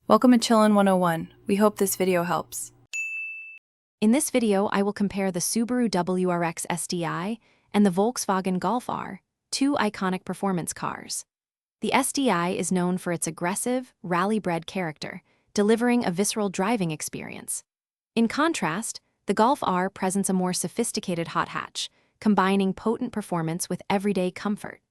Welcome to Chillin' 101. We hope this video helps. In this video, I will compare the Subaru WRX STI and the Volkswagen Golf R, two iconic performance cars. The STI is known for its aggressive, rally-bred character, delivering a visceral driving experience. In contrast, the Golf R presents a more sophisticated hot hatch, combining potent performance with everyday comfort.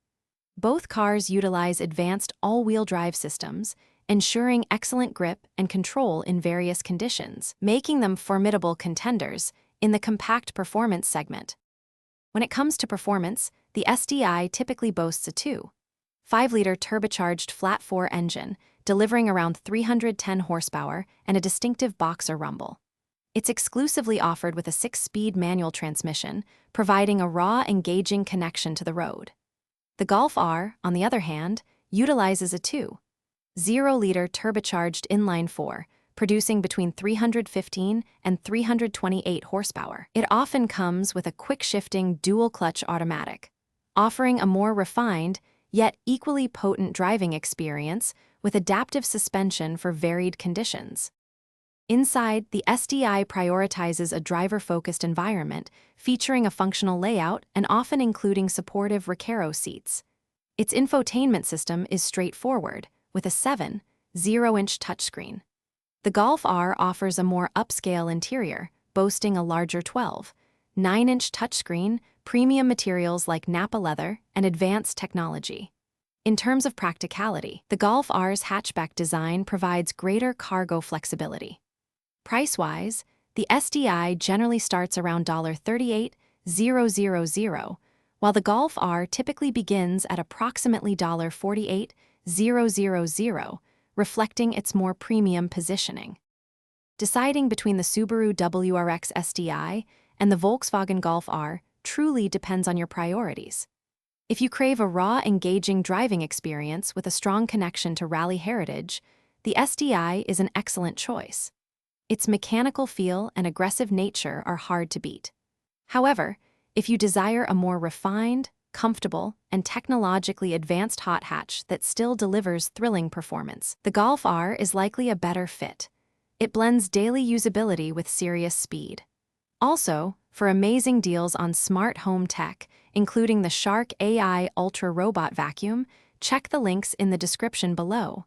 Both cars utilize advanced all-wheel drive systems, ensuring excellent grip and control in various conditions, making them formidable contenders in the compact performance segment. When it comes to performance, the STI typically boasts a 2.5-liter turbocharged flat-4 engine, delivering around 310 horsepower and a distinctive boxer rumble. It's exclusively offered with a 6-speed manual transmission, providing a raw, engaging connection to the road. The Golf R, on the other hand, utilizes a 2.0-liter turbocharged inline-4, producing between 315 and 328 horsepower. It often comes with a quick-shifting dual-clutch automatic, offering a more refined, yet equally potent driving experience with adaptive suspension for varied conditions. Inside, the STI prioritizes a driver-focused environment, featuring a functional layout and often including supportive Recaro seats. Its infotainment system is straightforward, with a 7.0-inch touchscreen. The Golf R offers a more upscale interior, boasting a larger 12.9-inch touchscreen, premium materials like Nappa leather, and advanced technology. In terms of practicality, the Golf R's hatchback design provides greater cargo flexibility. Price-wise, the STI generally starts around $38,000, while the Golf R typically begins at approximately $48,000, reflecting its more premium positioning. Deciding between the Subaru WRX STI and the Volkswagen Golf R truly depends on your priorities. If you crave a raw, engaging driving experience with a strong connection to rally heritage, the STI is an excellent choice. Its mechanical feel and aggressive nature are hard to beat. However, if you desire a more refined, comfortable, and technologically advanced hot hatch that still delivers thrilling performance, the Golf R is likely a better fit. It blends daily usability with serious speed. Also, for amazing deals on smart home tech, including the Shark AI Ultra Robot Vacuum, check the links in the description below.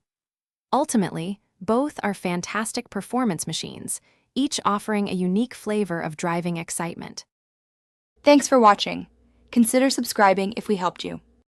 Ultimately, both are fantastic performance machines, each offering a unique flavor of driving excitement. Thanks for watching. Consider subscribing if we helped you.